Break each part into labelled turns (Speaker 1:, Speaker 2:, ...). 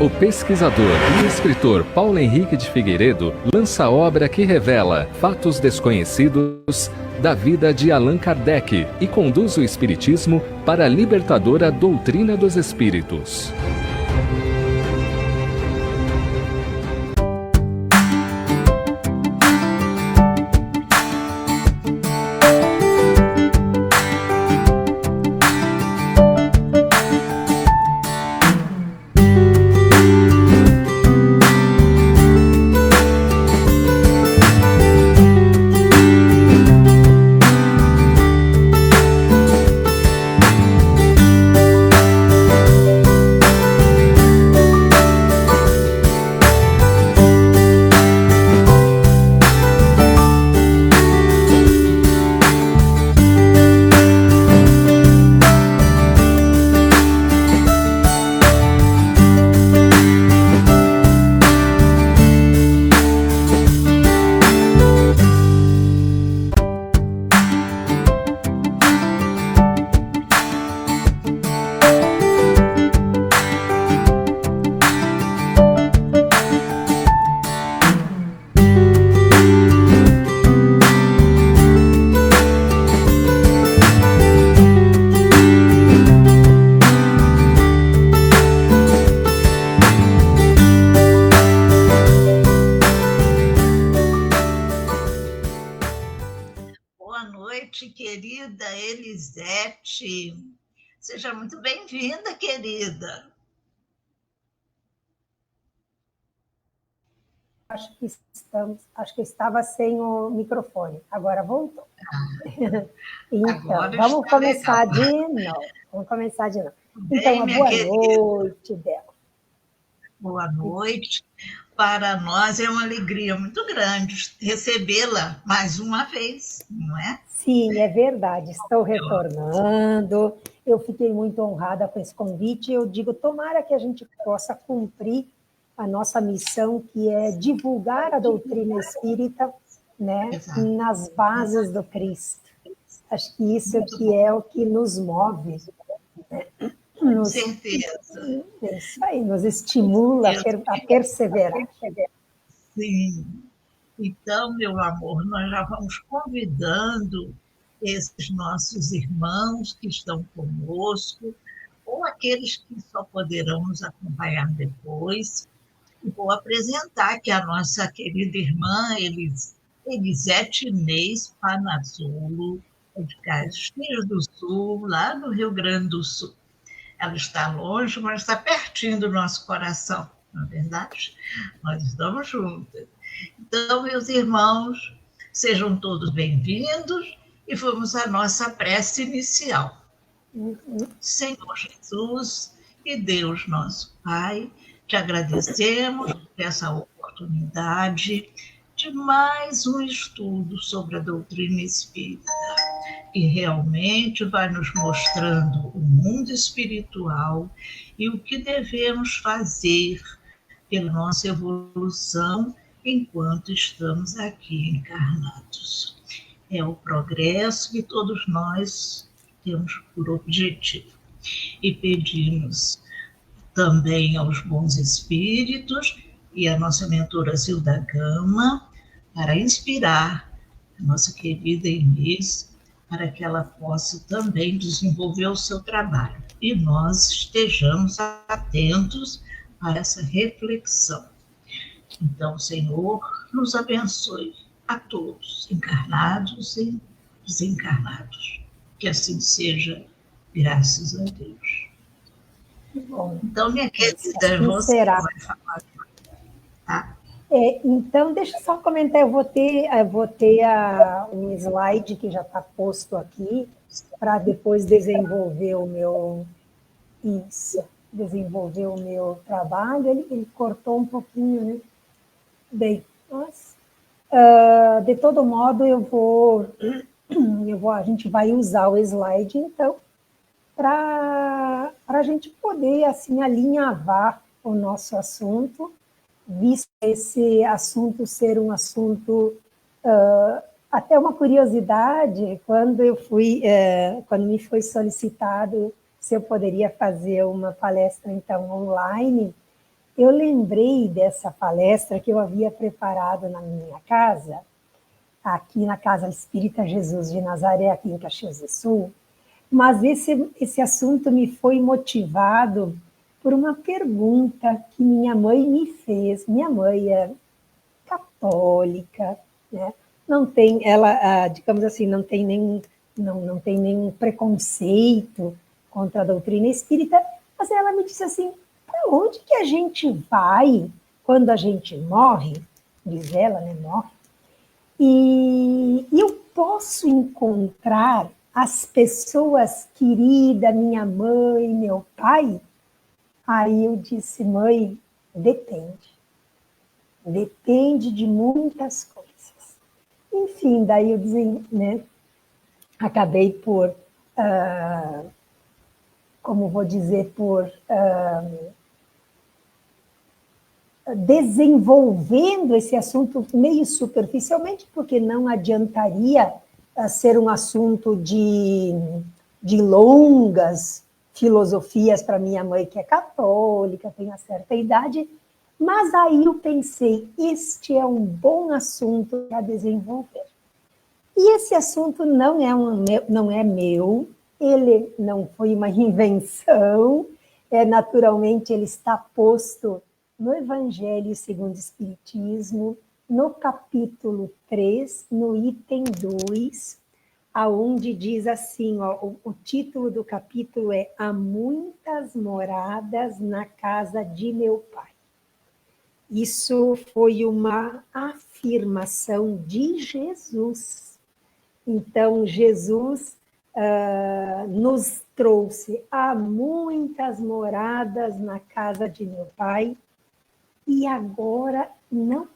Speaker 1: O pesquisador e escritor Paulo Henrique de Figueiredo lança a obra que revela fatos desconhecidos da vida de Allan Kardec e conduz o espiritismo para a libertadora doutrina dos espíritos.
Speaker 2: Querida Elisete, seja muito bem-vinda, querida.
Speaker 3: Acho que estava sem o microfone, agora voltou. Então, agora vamos começar legal. De novo. Vamos começar de novo. Então, boa noite, Bela.
Speaker 2: Boa noite. Para nós é uma alegria muito grande recebê-la mais uma vez, não é?
Speaker 3: Sim, é verdade. Estou retornando. Eu fiquei muito honrada com esse convite. Eu digo, tomara que a gente possa cumprir a nossa missão, que é divulgar a doutrina espírita, né, nas bases do Cristo. Acho que isso é o que nos move, né?
Speaker 2: Com certeza.
Speaker 3: Isso aí, nos estimula a perseverar.
Speaker 2: Sim. Então, meu amor, nós já vamos convidando esses nossos irmãos que estão conosco, ou aqueles que só poderão nos acompanhar depois. E vou apresentar que a nossa querida irmã Elisete Inês Panazzolo, de Caxias do Sul, lá no Rio Grande do Sul. Ela está longe, mas está pertinho do nosso coração, não é verdade? Nós estamos juntas. Então, meus irmãos, sejam todos bem-vindos e vamos à nossa prece inicial.
Speaker 3: Uhum.
Speaker 2: Senhor Jesus e Deus nosso Pai, te agradecemos por essa oportunidade de mais um estudo sobre a doutrina espírita, que realmente vai nos mostrando o mundo espiritual e o que devemos fazer pela nossa evolução enquanto estamos aqui encarnados. É o progresso que todos nós temos por objetivo. E pedimos também aos bons espíritos e à nossa mentora Zilda Gama para inspirar a nossa querida Inês para que ela possa também desenvolver o seu trabalho e nós estejamos atentos a essa reflexão. Então, Senhor, nos abençoe a todos, encarnados e desencarnados. Que assim seja, graças a Deus.
Speaker 3: Bom,
Speaker 2: Então, minha querida,
Speaker 3: assim
Speaker 2: você
Speaker 3: será.
Speaker 2: vai falar, tá?
Speaker 3: Então, deixa eu só comentar, eu vou ter um slide que já está posto aqui, para depois desenvolver o meu trabalho. Ele cortou um pouquinho, né? Bem, mas, de todo modo, a gente vai usar o slide, então, para a gente poder, assim, alinhavar o nosso assunto, visto esse assunto ser um assunto, até uma curiosidade, quando me foi solicitado se eu poderia fazer uma palestra, então, online, eu lembrei dessa palestra que eu havia preparado na minha casa, aqui na Casa Espírita Jesus de Nazaré, aqui em Caxias do Sul, mas esse assunto me foi motivado por uma pergunta que minha mãe me fez. Minha mãe é católica, né? Não tem, ela, digamos assim, não tem nenhum preconceito contra a doutrina espírita, mas ela me disse assim: para onde que a gente vai quando a gente morre? Diz ela, né? Morre. E eu posso encontrar as pessoas queridas, minha mãe, meu pai? Aí eu disse: mãe, depende. Depende de muitas coisas. Enfim, daí eu acabei por, desenvolvendo esse assunto meio superficialmente, porque não adiantaria ser um assunto de longas filosofias para minha mãe, que é católica, tem uma certa idade, mas aí eu pensei, este é um bom assunto para desenvolver. E esse assunto não é meu, ele não foi uma invenção, naturalmente ele está posto no Evangelho segundo o Espiritismo, no capítulo 3, no item 2, aonde diz assim, o título do capítulo é Há muitas moradas na casa de meu pai. Isso foi uma afirmação de Jesus. Então, Jesus nos trouxe há muitas moradas na casa de meu pai, e agora,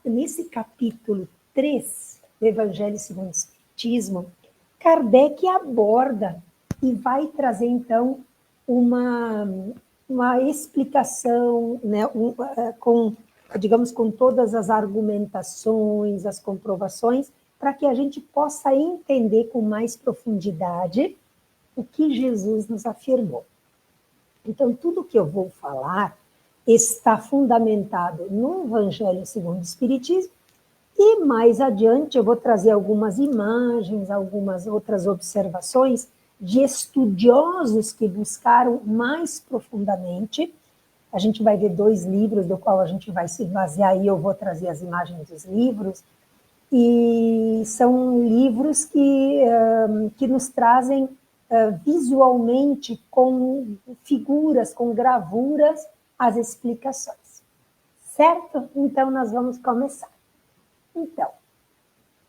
Speaker 3: nesse capítulo 3 do Evangelho segundo o Espiritismo, Kardec aborda e vai trazer, então, uma explicação, né, com todas as argumentações, as comprovações, para que a gente possa entender com mais profundidade o que Jesus nos afirmou. Então, tudo que eu vou falar está fundamentado no Evangelho segundo o Espiritismo, e mais adiante eu vou trazer algumas imagens, algumas outras observações de estudiosos que buscaram mais profundamente. A gente vai ver 2 livros, do qual a gente vai se basear, e eu vou trazer as imagens dos livros, e são livros que nos trazem visualmente, com figuras, com gravuras, as explicações. Certo? Então, nós vamos começar. Então,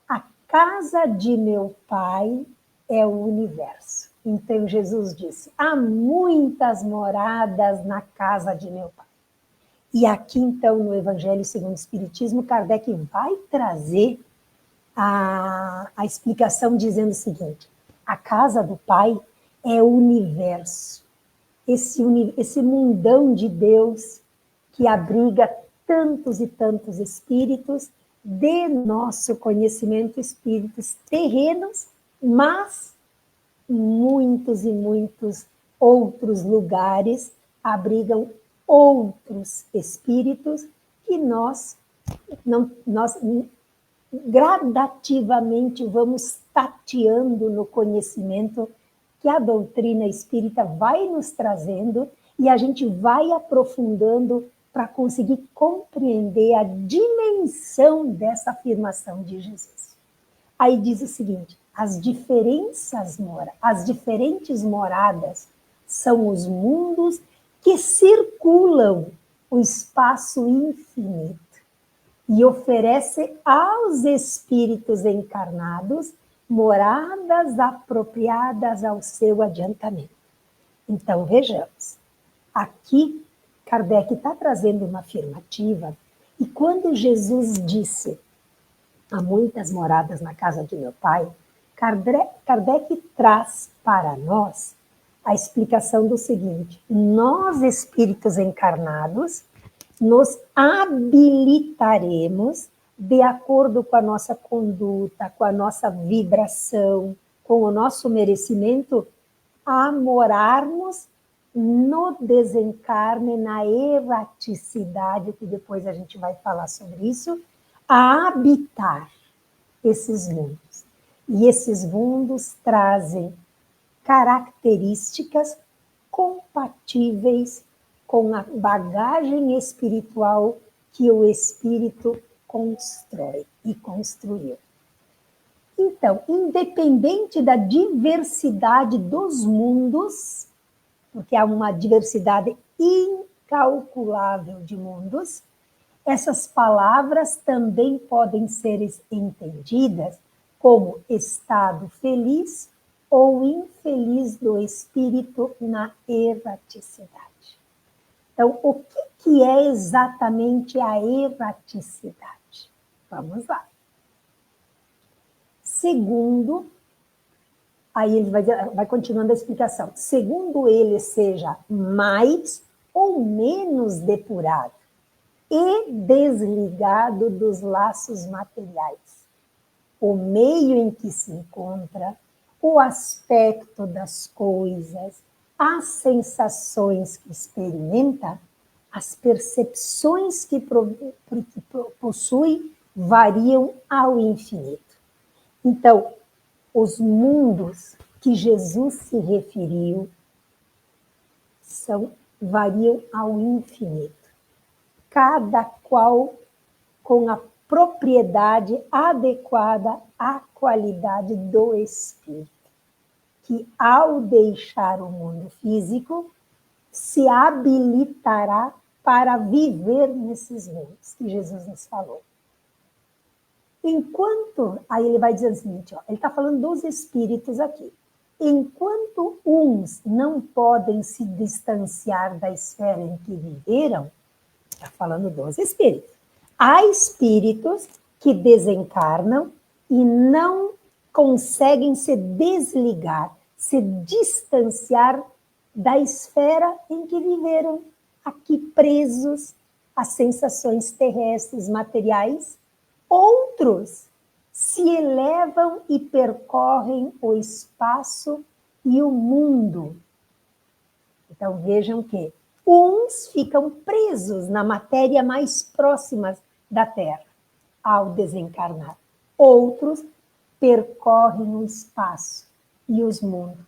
Speaker 3: a casa de meu pai é o universo. Então Jesus disse: há muitas moradas na casa de meu Pai. E aqui, então, no Evangelho segundo o Espiritismo, Kardec vai trazer a explicação dizendo o seguinte: a casa do Pai é o universo, esse mundão de Deus que abriga tantos e tantos espíritos de nosso conhecimento, espíritos terrenos, mas muitos e muitos outros lugares abrigam outros espíritos que nós gradativamente vamos tateando no conhecimento que a doutrina espírita vai nos trazendo e a gente vai aprofundando para conseguir compreender a dimensão dessa afirmação de Jesus. Aí diz o seguinte: as diferentes moradas são os mundos que circulam o espaço infinito e oferece aos espíritos encarnados moradas apropriadas ao seu adiantamento. Então, vejamos. Aqui, Kardec está trazendo uma afirmativa, e quando Jesus disse: há muitas moradas na casa de meu Pai, Kardec traz para nós a explicação do seguinte: nós, espíritos encarnados, nos habilitaremos de acordo com a nossa conduta, com a nossa vibração, com o nosso merecimento, a morarmos no desencarne, na erraticidade, que depois a gente vai falar sobre isso, a habitar esses mundos. E esses mundos trazem características compatíveis com a bagagem espiritual que o espírito constrói e construiu. Então, independente da diversidade dos mundos, porque há uma diversidade incalculável de mundos, essas palavras também podem ser entendidas como estado feliz ou infeliz do espírito na erraticidade. Então, o que é exatamente a erraticidade? Vamos lá. Segundo, aí ele vai continuando a explicação. Segundo ele seja mais ou menos depurado e desligado dos laços materiais, o meio em que se encontra, o aspecto das coisas, as sensações que experimenta, as percepções que possui variam ao infinito. Então, os mundos que Jesus se referiu variam ao infinito, cada qual com a propriedade adequada à qualidade do espírito, que ao deixar o mundo físico, se habilitará para viver nesses mundos que Jesus nos falou. Enquanto, aí ele vai dizer o seguinte, ó, ele está falando dos espíritos aqui. Enquanto uns não podem se distanciar da esfera em que viveram, está falando dos espíritos. Há espíritos que desencarnam e não conseguem se desligar, se distanciar da esfera em que viveram, aqui presos às sensações terrestres, materiais. Outros se elevam e percorrem o espaço e o mundo. Então vejam que uns ficam presos na matéria mais próxima da Terra, ao desencarnar. Outros percorrem o espaço e os mundos.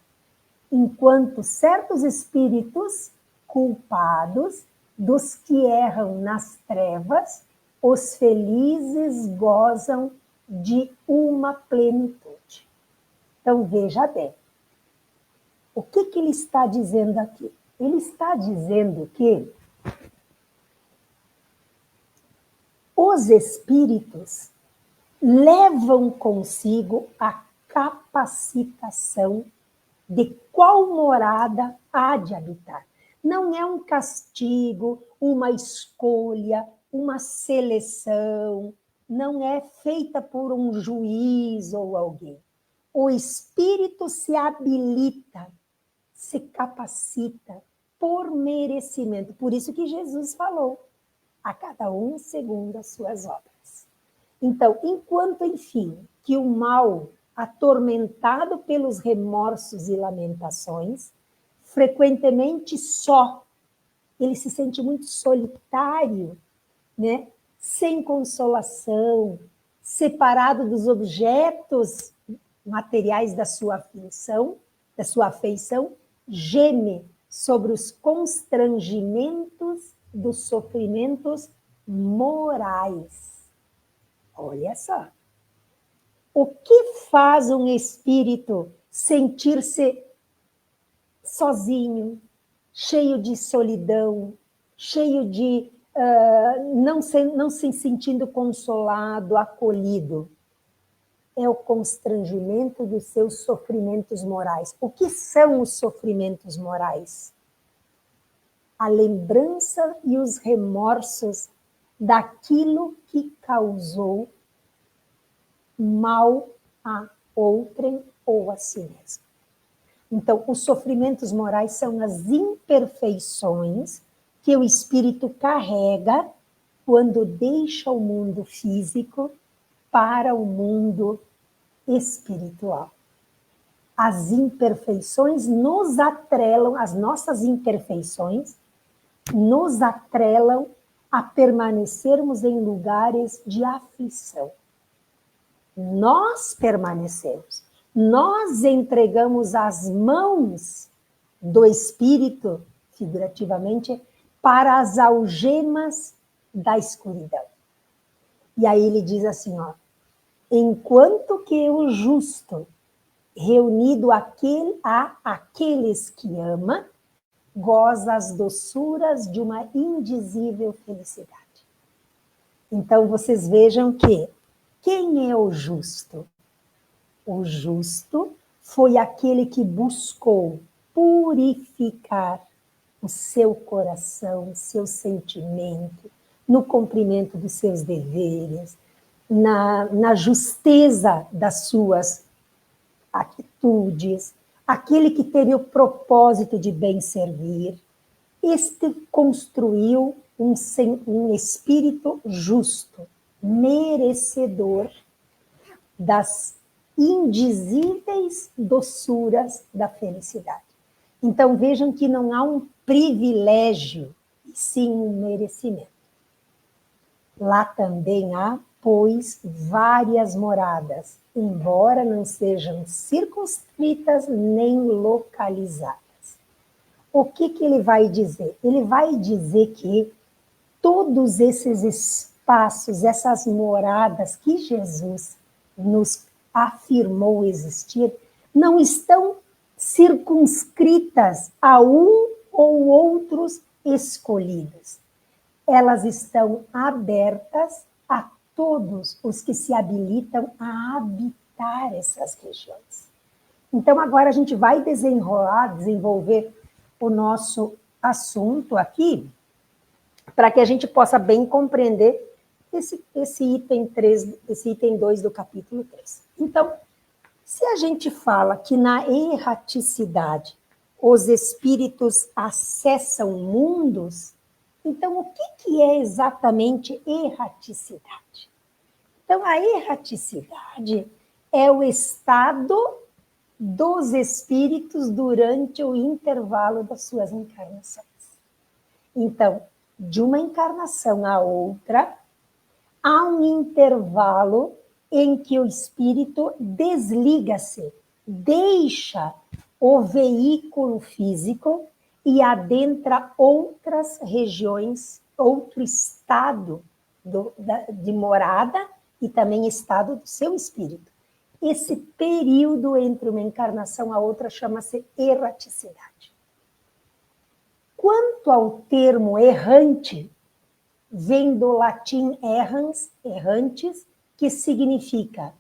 Speaker 3: Enquanto certos espíritos culpados dos que erram nas trevas, os felizes gozam de uma plenitude. Então, veja bem, o que ele está dizendo aqui? Ele está dizendo que os espíritos levam consigo a capacitação de qual morada há de habitar. Não é um castigo, uma escolha, uma seleção, não é feita por um juiz ou alguém. O espírito se habilita, se capacita por merecimento. Por isso que Jesus falou, a cada um segundo as suas obras. Então, enquanto, enfim, que o mal, atormentado pelos remorsos e lamentações, frequentemente só, ele se sente muito solitário, né? Sem consolação, separado dos objetos materiais da sua afeição, geme sobre os constrangimentos dos sofrimentos morais. Olha só. O que faz um espírito sentir-se sozinho, cheio de solidão, cheio de não se sentindo consolado, acolhido? É o constrangimento dos seus sofrimentos morais. O que são os sofrimentos morais? A lembrança e os remorsos daquilo que causou mal a outrem ou a si mesmo. Então, os sofrimentos morais são as imperfeições que o espírito carrega quando deixa o mundo físico para o mundo espiritual. As imperfeições nos atrelam, as nossas imperfeições nos atrelam a permanecermos em lugares de aflição. Nós permanecemos, nós entregamos as mãos do espírito, figurativamente, para as algemas da escuridão. E aí ele diz assim, ó, enquanto que o justo, reunido a aqueles que ama, goza as doçuras de uma indizível felicidade. Então, vocês vejam que quem é o justo? O justo foi aquele que buscou purificar o seu coração, seu sentimento, no cumprimento dos seus deveres, na justeza das suas atitudes, aquele que teve o propósito de bem servir. Este construiu um espírito justo, merecedor das indizíveis doçuras da felicidade. Então vejam que não há um privilégio, e sim um merecimento. Lá também há, pois, várias moradas, embora não sejam circunscritas nem localizadas. O que ele vai dizer? Ele vai dizer que todos esses espaços, essas moradas que Jesus nos afirmou existir, não estão circunscritas a um ou outros escolhidos. Elas estão abertas a todos os que se habilitam a habitar essas regiões. Então, agora a gente vai desenvolver o nosso assunto aqui, para que a gente possa bem compreender esse item 3, esse item 2 do capítulo 3. Então, se a gente fala que na erraticidade os espíritos acessam mundos, então o que é exatamente erraticidade? Então, a erraticidade é o estado dos espíritos durante o intervalo das suas encarnações. Então, de uma encarnação a outra, há um intervalo em que o espírito desliga-se, deixa o veículo físico e adentra outras regiões, outro estado de morada e também estado do seu espírito. Esse período entre uma encarnação a outra chama-se erraticidade. Quanto ao termo errante, vem do latim errans, errantes, que significa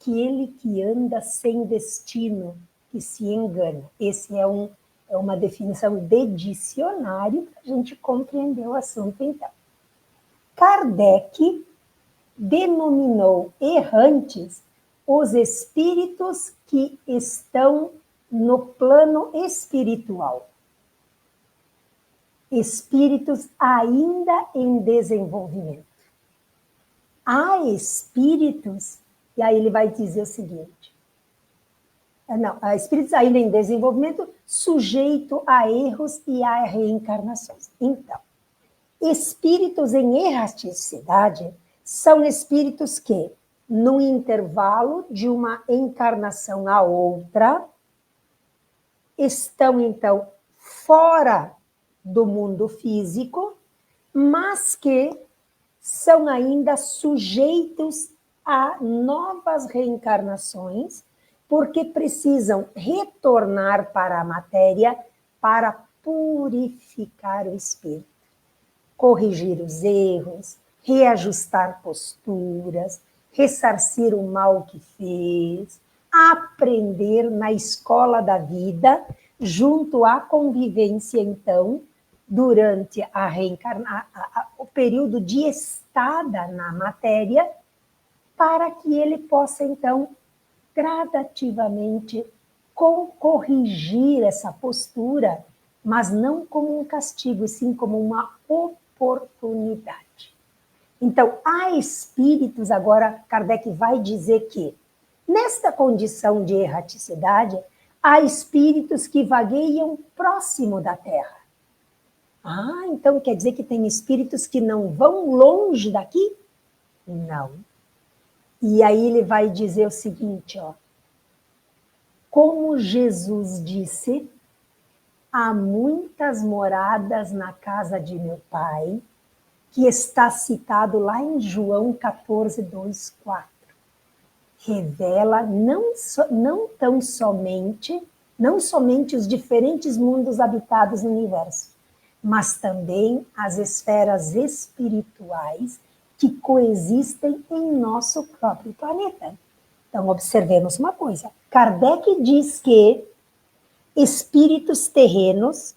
Speaker 3: aquele que anda sem destino, que se engana. Esse é uma definição de dicionário para a gente compreender o assunto, então. Kardec denominou errantes os espíritos que estão no plano espiritual. Espíritos ainda em desenvolvimento. Há espíritos, e aí ele vai dizer o seguinte, há espíritos ainda em desenvolvimento, sujeito a erros e a reencarnações. Então, espíritos em erraticidade são espíritos que, no intervalo de uma encarnação a outra, estão, então, fora do mundo físico, mas que são ainda sujeitos a novas reencarnações, porque precisam retornar para a matéria para purificar o espírito, corrigir os erros, reajustar posturas, ressarcir o mal que fez, aprender na escola da vida, junto à convivência, então, durante o período de estada na matéria, para que ele possa, então, gradativamente corrigir essa postura, mas não como um castigo, sim como uma oportunidade. Então, há espíritos, agora Kardec vai dizer que, nesta condição de erraticidade, há espíritos que vagueiam próximo da Terra. Ah, então quer dizer que tem espíritos que não vão longe daqui? Não. E aí ele vai dizer o seguinte, ó. Como Jesus disse, há muitas moradas na casa de meu Pai, que está citado lá em João 14, 2, 4. Revela não somente os diferentes mundos habitados no universo, mas também as esferas espirituais que coexistem em nosso próprio planeta. Então, observemos uma coisa. Kardec diz que espíritos terrenos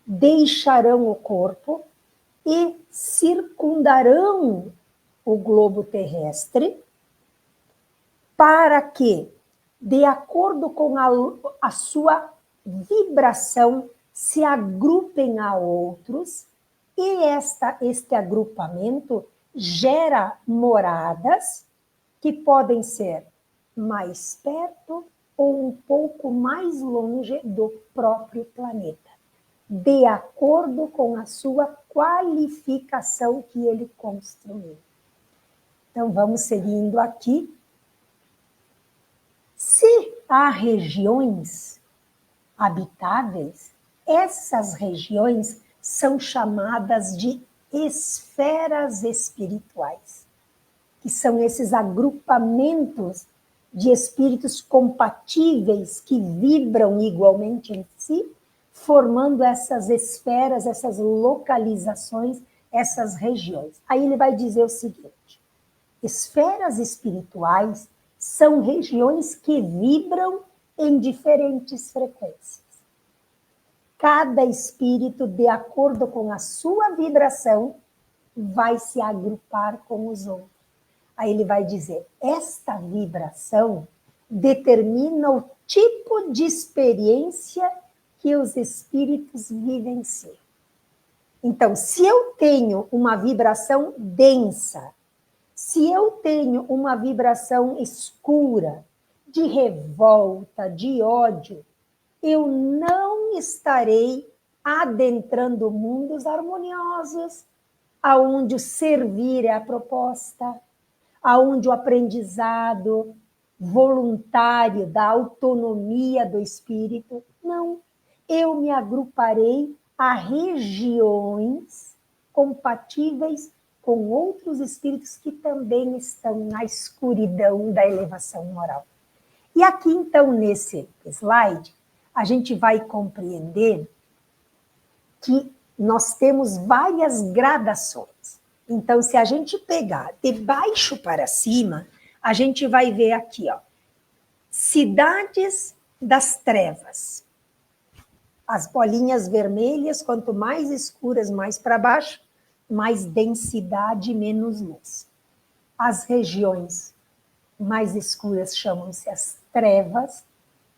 Speaker 3: deixarão o corpo e circundarão o globo terrestre para que, de acordo com a sua vibração, se agrupem a outros, e este agrupamento gera moradas que podem ser mais perto ou um pouco mais longe do próprio planeta, de acordo com a sua qualificação que ele construiu. Então, vamos seguindo aqui. Se há regiões habitáveis, essas regiões são chamadas de esferas espirituais, que são esses agrupamentos de espíritos compatíveis que vibram igualmente em si, formando essas esferas, essas localizações, essas regiões. Aí ele vai dizer o seguinte: esferas espirituais são regiões que vibram em diferentes frequências. Cada espírito, de acordo com a sua vibração, vai se agrupar com os outros. Aí ele vai dizer, esta vibração determina o tipo de experiência que os espíritos vivenciam. Então, se eu tenho uma vibração densa, se eu tenho uma vibração escura, de revolta, de ódio, eu não estarei adentrando mundos harmoniosos, aonde o servir é a proposta, aonde o aprendizado voluntário da autonomia do espírito. Não, eu me agruparei a regiões compatíveis com outros espíritos que também estão na escuridão da elevação moral. E aqui, então, nesse slide, a gente vai compreender que nós temos várias gradações. Então, se a gente pegar de baixo para cima, a gente vai ver aqui, ó, cidades das trevas. As bolinhas vermelhas, quanto mais escuras, mais para baixo, mais densidade, menos luz. As regiões mais escuras chamam-se as trevas,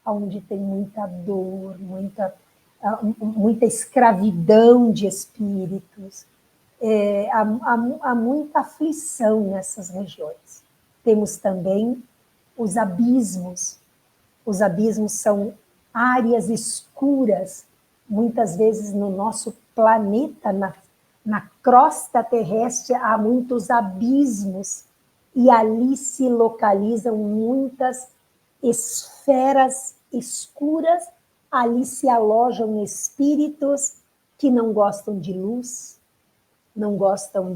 Speaker 3: onde tem muita dor, muita escravidão de espíritos, há muita aflição nessas regiões. Temos também os abismos. Os abismos são áreas escuras, muitas vezes no nosso planeta, na crosta terrestre, há muitos abismos, e ali se localizam muitas esferas escuras, ali se alojam espíritos que não gostam de luz, não gostam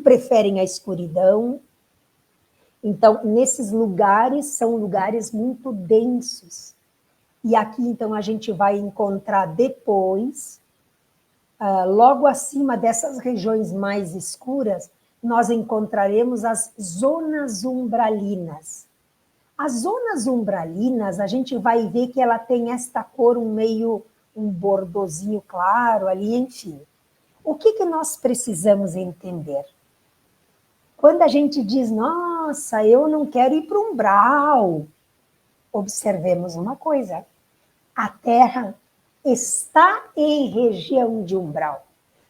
Speaker 3: preferem a escuridão. Então, nesses lugares, são lugares muito densos. E aqui, então, a gente vai encontrar depois, logo acima dessas regiões mais escuras, nós encontraremos as zonas umbralinas. As zonas umbralinas, a gente vai ver que ela tem esta cor, um bordozinho claro ali, enfim. O que nós precisamos entender? Quando a gente diz, nossa, eu não quero ir para o umbral, observemos uma coisa, a Terra está em região de umbral.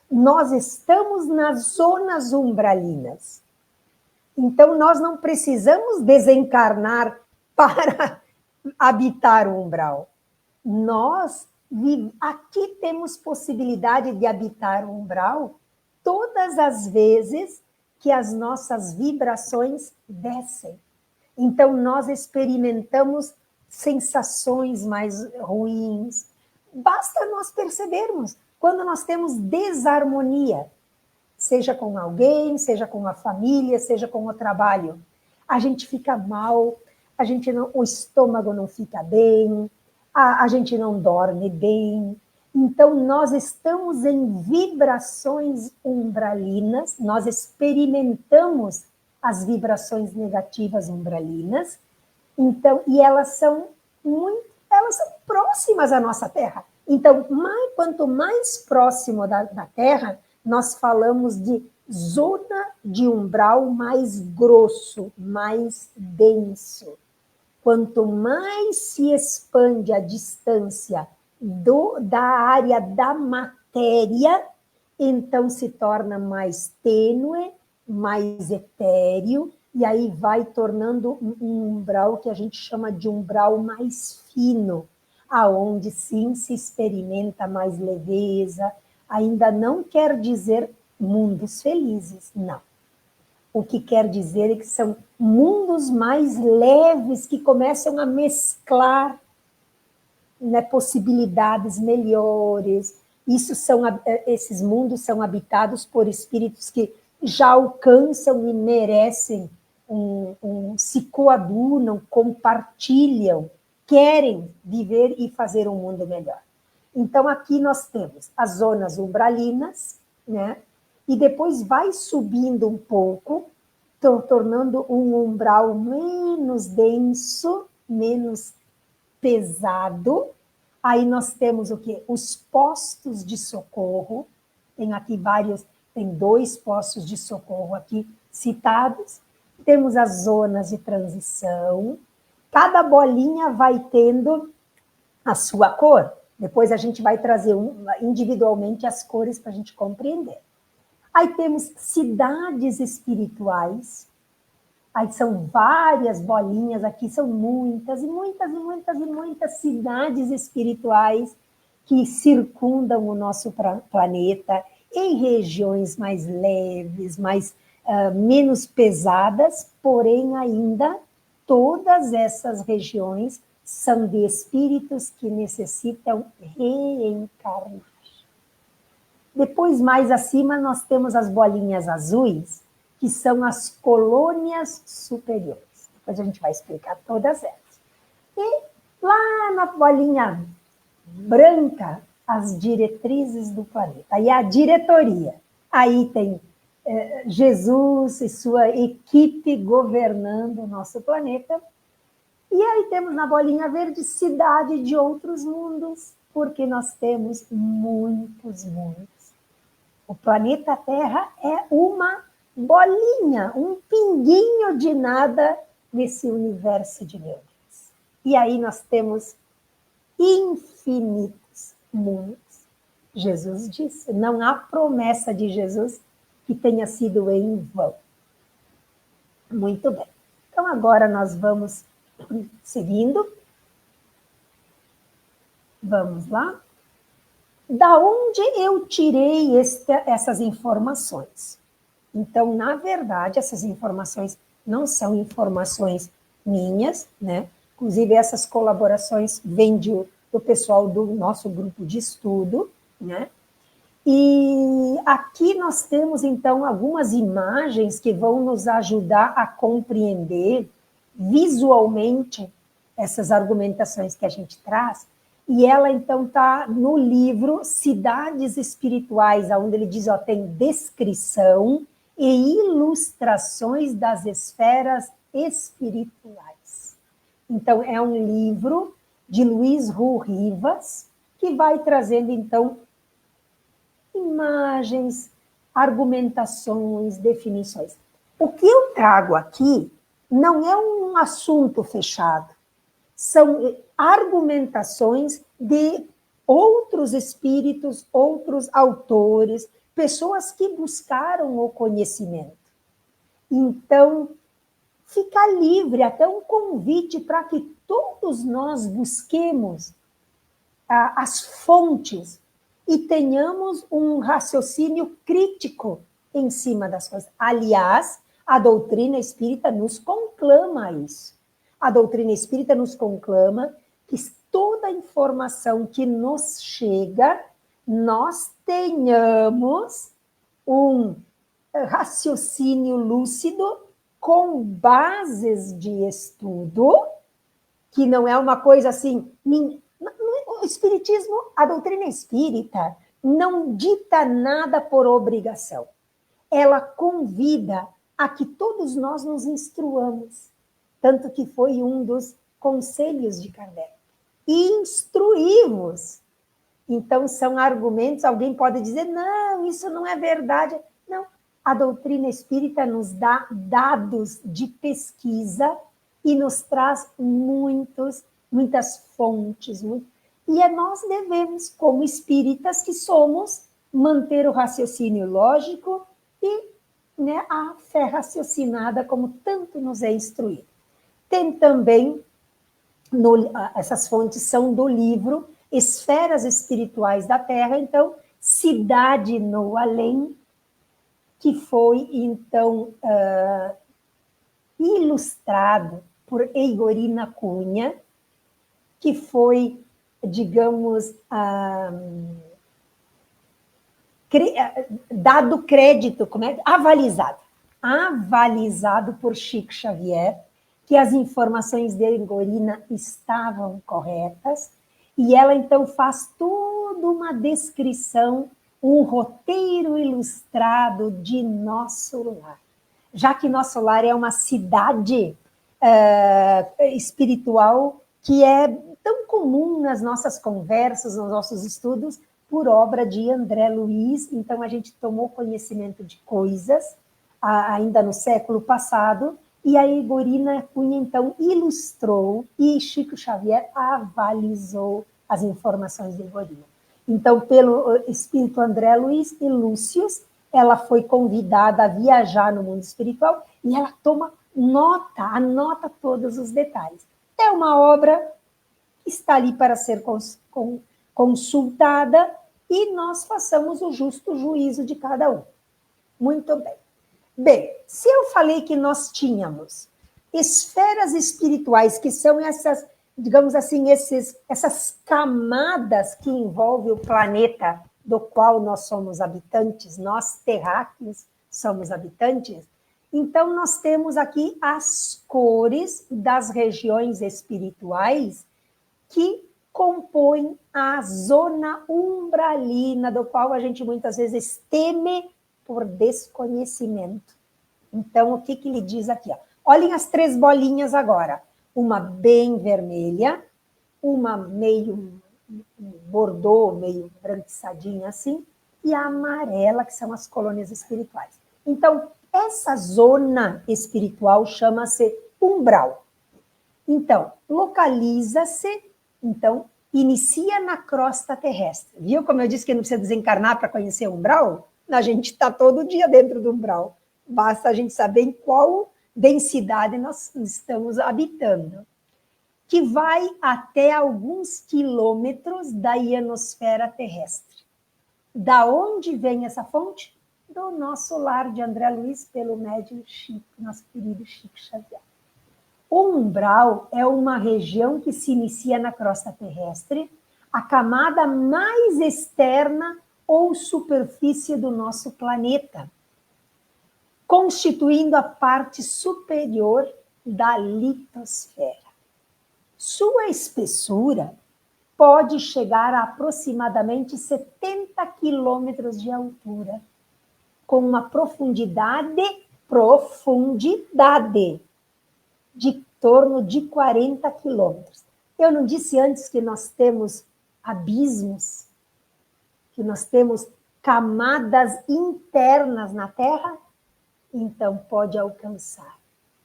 Speaker 3: Nós estamos nas zonas umbralinas. Então, nós não precisamos desencarnar para habitar o umbral. Nós aqui temos possibilidade de habitar o umbral todas as vezes que as nossas vibrações descem. Então, nós experimentamos sensações mais ruins. Basta nós percebermos quando nós temos desarmonia, seja com alguém, seja com a família, seja com o trabalho. A gente fica mal, o estômago não fica bem, a gente não dorme bem. Então, nós estamos em vibrações umbralinas, nós experimentamos as vibrações negativas umbralinas, então, e elas são próximas à nossa Terra. Então, quanto mais próximo da Terra, nós falamos de zona de umbral mais grosso, mais denso. Quanto mais se expande a distância da área da matéria, então se torna mais tênue, mais etéreo, e aí vai tornando um umbral que a gente chama de umbral mais fino, aonde sim se experimenta mais leveza. Ainda não quer dizer mundos felizes, não. O que quer dizer é que são mundos mais leves que começam a mesclar, né, possibilidades melhores. Esses mundos são habitados por espíritos que já alcançam e merecem, se coadunam, compartilham, querem viver e fazer um mundo melhor. Então, aqui nós temos as zonas umbralinas, né? E depois vai subindo um pouco, tornando um umbral menos denso, menos pesado. Aí nós temos o quê? Os postos de socorro. Tem 2 postos de socorro aqui citados. Temos as zonas de transição. Cada bolinha vai tendo a sua cor. Depois a gente vai trazer individualmente as cores para a gente compreender. Aí temos cidades espirituais. Aí são várias bolinhas aqui, são muitas cidades espirituais que circundam o nosso planeta em regiões mais leves, menos pesadas, porém ainda todas essas regiões são de espíritos que necessitam reencarnar. Depois, mais acima, nós temos as bolinhas azuis, que são as colônias superiores. Depois a gente vai explicar todas elas. E lá na bolinha branca, as diretrizes do planeta. Aí a diretoria. Aí tem Jesus e sua equipe governando o nosso planeta. E aí temos na bolinha verde cidade de outros mundos, porque nós temos muitos mundos. O planeta Terra é uma bolinha, um pinguinho de nada nesse universo de meu Deus. E aí nós temos infinitos mundos. Jesus disse, não há promessa de Jesus que tenha sido em vão. Muito bem. Então agora nós vamos seguindo. Vamos lá. Da onde eu tirei essas informações? Então, na verdade, essas informações não são informações minhas, né? Inclusive, essas colaborações vêm do pessoal do nosso grupo de estudo, né? E aqui nós temos, então, algumas imagens que vão nos ajudar a compreender visualmente essas argumentações que a gente traz. E ela, então, está no livro Cidades Espirituais, onde ele diz, ó, tem descrição e ilustrações das esferas espirituais. Então, é um livro de Luiz Ru Rivas, que vai trazendo, então, imagens, argumentações, definições. O que eu trago aqui não é um assunto fechado, são argumentações de outros espíritos, outros autores, pessoas que buscaram o conhecimento. Então, fica livre, até um convite para que todos nós busquemos as fontes e tenhamos um raciocínio crítico em cima das coisas. Aliás, a doutrina espírita nos conclama isso. A doutrina espírita nos conclama que toda informação que nos chega, nós tenhamos um raciocínio lúcido com bases de estudo, que não é uma coisa assim... O espiritismo, a doutrina espírita, não dita nada por obrigação. Ela convida a que todos nós nos instruamos. Tanto que foi um dos conselhos de Kardec. Instruí-vos. Então, são argumentos, alguém pode dizer, não, isso não é verdade. Não, a doutrina espírita nos dá dados de pesquisa e nos traz muitas fontes. E nós devemos, como espíritas que somos, manter o raciocínio lógico e, né, a fé raciocinada, como tanto nos é instruído. Tem também, essas fontes são do livro Esferas Espirituais da Terra, então, Cidade no Além, que foi, então, ilustrado por Eigorina Cunha, que foi, digamos, dado crédito, avalizado por Chico Xavier, que as informações de Eigorina estavam corretas, e ela, então, faz toda uma descrição, um roteiro ilustrado de nosso lar. Já que nosso lar é uma cidade espiritual que é tão comum nas nossas conversas, nos nossos estudos, por obra de André Luiz, então a gente tomou conhecimento de coisas, ainda no século passado, e a Eigorina Cunha, então, ilustrou, e Chico Xavier avalizou as informações de Eigorina. Então, pelo espírito André Luiz e Lúcius, ela foi convidada a viajar no mundo espiritual, e ela toma anota todos os detalhes. É uma obra que está ali para ser consultada, e nós façamos o justo juízo de cada um. Muito bem. Bem, se eu falei que nós tínhamos esferas espirituais, que são essas, digamos assim, essas camadas que envolvem o planeta do qual nós somos habitantes, nós terráqueos somos habitantes, então nós temos aqui as cores das regiões espirituais que compõem a zona umbralina, do qual a gente muitas vezes teme por desconhecimento. Então, o que ele diz aqui? Ó? Olhem as 3 bolinhas agora. Uma bem vermelha, uma meio bordô, meio branquiçadinha assim, e a amarela, que são as colônias espirituais. Então, essa zona espiritual chama-se umbral. Então, localiza-se, então, inicia na crosta terrestre. Viu como eu disse que não precisa desencarnar para conhecer o umbral? A gente está todo dia dentro do umbral. Basta a gente saber em qual densidade nós estamos habitando. Que vai até alguns quilômetros da ionosfera terrestre. Da onde vem essa fonte? Do nosso lar de André Luiz, pelo médium Chico, nosso querido Chico Xavier. O umbral é uma região que se inicia na crosta terrestre, a camada mais externa ou superfície do nosso planeta, constituindo a parte superior da litosfera. Sua espessura pode chegar a aproximadamente 70 quilômetros de altura, com uma profundidade de torno de 40 quilômetros. Eu não disse antes que nós temos abismos, que nós temos camadas internas na Terra? Então, pode alcançar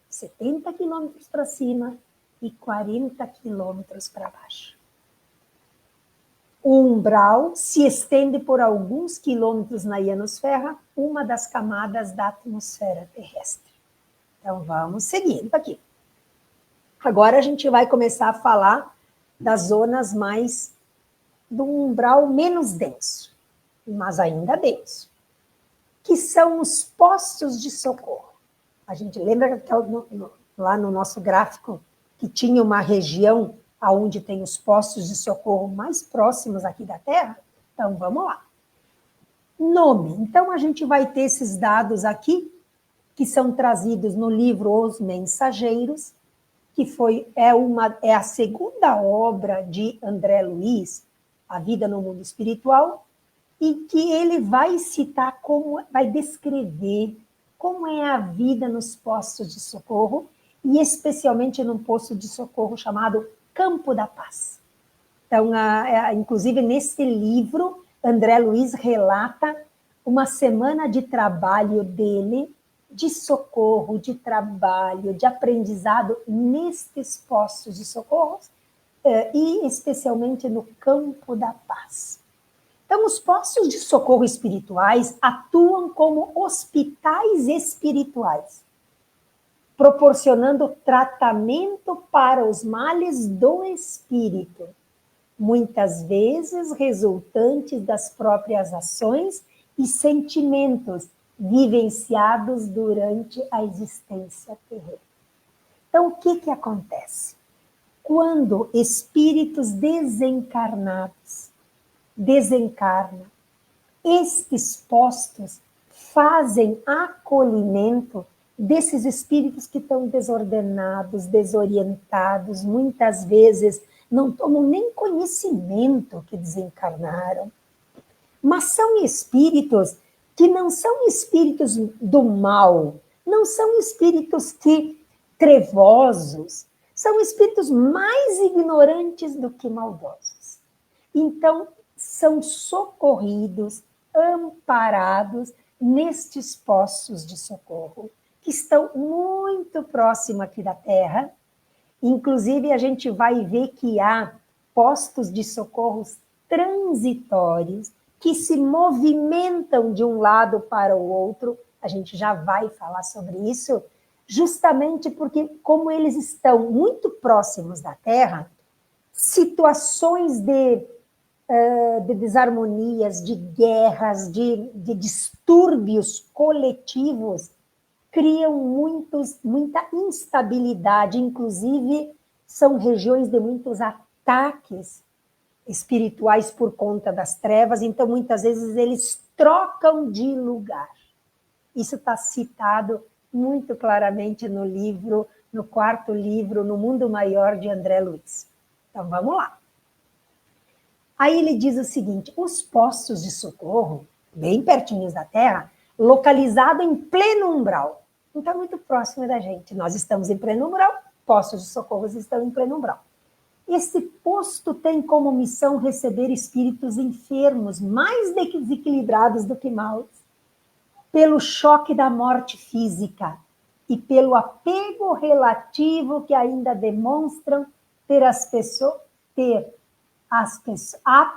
Speaker 3: 70 quilômetros para cima e 40 quilômetros para baixo. O umbral se estende por alguns quilômetros na ionosfera, uma das camadas da atmosfera terrestre. Então, vamos seguindo aqui. Agora a gente vai começar a falar das zonas mais do umbral menos denso, mas ainda denso, que são os postos de socorro. A gente lembra que lá no nosso gráfico que tinha uma região onde tem os postos de socorro mais próximos aqui da Terra? Então, vamos lá. Nome. Então, a gente vai ter esses dados aqui, que são trazidos no livro Os Mensageiros, que é a segunda obra de André Luiz, A Vida no Mundo Espiritual, e que ele vai citar vai descrever como é a vida nos postos de socorro, e especialmente num posto de socorro chamado Campo da Paz. Então, inclusive nesse livro, André Luiz relata uma semana de trabalho dele, de socorro, de trabalho, de aprendizado nestes postos de socorro, e especialmente no Campo da Paz. Então, os postos de socorro espirituais atuam como hospitais espirituais, proporcionando tratamento para os males do espírito, muitas vezes resultantes das próprias ações e sentimentos vivenciados durante a existência terrena. Então, o que acontece? Quando espíritos desencarnados desencarnam, estes postos fazem acolhimento desses espíritos que estão desordenados, desorientados, muitas vezes não tomam nem conhecimento que desencarnaram, mas são espíritos que não são espíritos do mal, não são espíritos trevosos, são espíritos mais ignorantes do que maldosos. Então, são socorridos, amparados nestes postos de socorro, que estão muito próximos aqui da Terra. Inclusive, a gente vai ver que há postos de socorros transitórios que se movimentam de um lado para o outro. A gente já vai falar sobre isso, justamente porque, como eles estão muito próximos da Terra, situações de desarmonias, de guerras, de distúrbios coletivos, criam muita instabilidade, inclusive são regiões de muitos ataques espirituais por conta das trevas, então muitas vezes eles trocam de lugar. Isso está citado muito claramente no livro, no 4º livro, No Mundo Maior, de André Luiz. Então vamos lá. Aí ele diz o seguinte: os postos de socorro, bem pertinhos da Terra, localizado em pleno umbral. Não está muito próximo da gente. Nós estamos em pleno umbral, postos de socorro estão em pleno umbral. Esse posto tem como missão receber espíritos enfermos, mais desequilibrados do que maus, pelo choque da morte física e pelo apego relativo que ainda demonstram ter a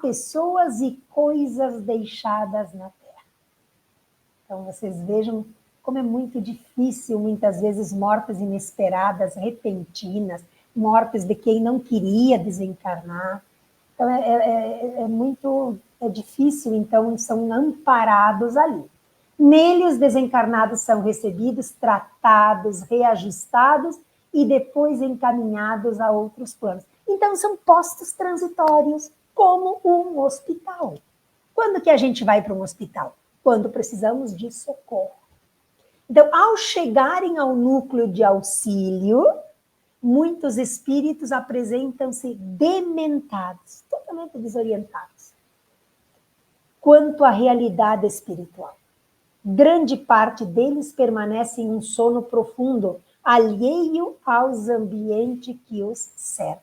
Speaker 3: pessoas e coisas deixadas na Terra. Então, vocês vejam como é muito difícil, muitas vezes, mortes inesperadas, repentinas, mortes de quem não queria desencarnar. Então, é difícil, então, são amparados ali. Nele, os desencarnados são recebidos, tratados, reajustados e depois encaminhados a outros planos. Então, são postos transitórios, como um hospital. Quando que a gente vai para um hospital? Quando precisamos de socorro. Então, ao chegarem ao núcleo de auxílio, muitos espíritos apresentam-se dementados, totalmente desorientados, quanto à realidade espiritual. Grande parte deles permanece em um sono profundo, alheio aos ambientes que os cercam.